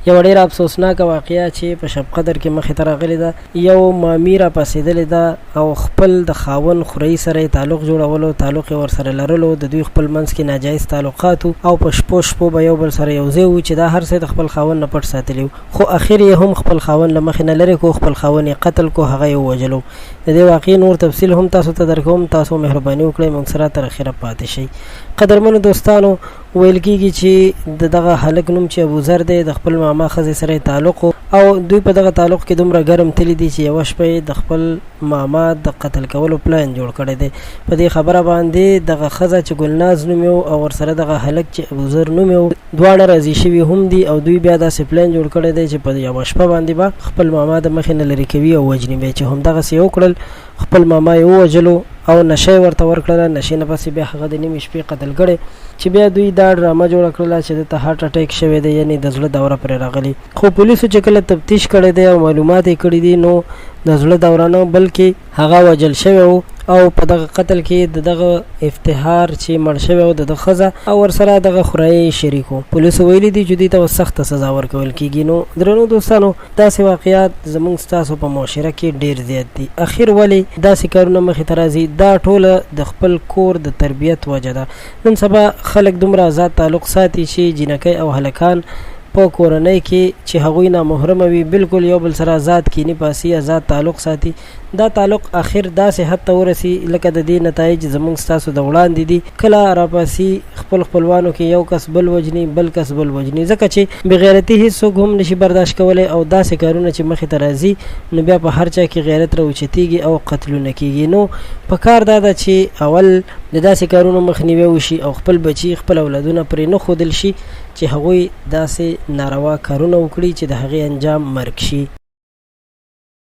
یو ډېر افسوسناک واقعه چې په شب قدر کې مخې ته راغلې ده. یو مامي را پاسېدلې ده او خپل د خاوند خورۍ سره تعلق جوړولو، تعلق یې ورسره لرلو، د دوی خپل منځ کې ناجایز تعلقاتو او په شپو شپو به یو بل سره یو ځای و چې دا هر څه د خپل خاوند نه پټ ساتلی و، خو اخر یې هم خپل خاوند له مخې نه لرې کو، خپل خاوند یې قتل کو، هغه یې ووژلو. د دې واقعې نور تفصیل هم تاسو ته درکوم، تاسو مهرباني وکړئ موږ سره تر اخره پاتې شئ. قدرمنو دوستانو، ویل کېږي چې دغه هلک نوم چې ابوذر دی د خپل ماما ښځې سره تعلق او دوی په دغه تعلق کې دومره ګرم تللی دي چې یوه شپه یې د خپل ماما د قتل کولو پلان جوړ کړی دی. په دې خبره باندې دغه ښځه چې ګلناز نوم یې او ورسره دغه هلک چې ابوذر نوم یې دواړه راضي شوي هم دي او دوی بیا داسې پلان جوړ کړی دی چې په یوه شپه باندې به خپل ماما د مخې نه لرې کوي او وژني به، چې همدغسې یې وکړل. خپل ماما یې ووژلو او نشه یې ورته ورکړله، نشې نه پسې بیا هغه د نیمې شپې قتل کړی، چې بیا دوی دا ډرامه جوړه کړله چې دته هارټ اټیک شوی دی، یعنې د زړه دوره پرې راغلي. خو پولیسو چې کله تفتیش کړی دی او معلومات یې کړي دي نو د زړه دوره نه بلکې هغه وژل شوی و او په دغه قتل کې دغه افتخار چې مړ شوی و د ښځه او ورسره دغه خورایي شریک و. پولیسو ویلي دي چې دوی ته سخته سزا ورکول کېږي. نو درنو دوستانو، داسې واقعات زموږ ستاسو په معاشره کې ډېر زیات دي. اخر ولې داسې کارونه مخې ته راځي؟ دا ټوله د خپل کور د تربیت وجه ده. نن سبا خلک دومره آزاد تعلق ساتي چې جینکۍ او هلکان په کورنۍ کې چې هغوی نامحرمه وي بالکل یو بل سره آزاد کینی پاسي، آزاد تعلق ساتي. دا تعلق اخر داسې حد ته ورسي لکه د دې نتایج زموږ ستاسو د وړاندې دي. کله راپاسي خپل خپلوانو کې یو کس بل وجني، بل کس بل وجني، ځکه چې بغیرتي هیڅوک هم نشي برداشت کولی او داسې کارونه چې مخې ته راځي نو بیا په هر چا کې غیرت راوچتېږي او قتلونه کېږي. نو په کار دا ده چې اول د داسې کارونو مخنیوی وشي او خپل بچي خپل اولادونه پرې نه ښودل شي چې هغوی داسې ناروا کارونه وکړي چې د هغې انجام مرګ شي.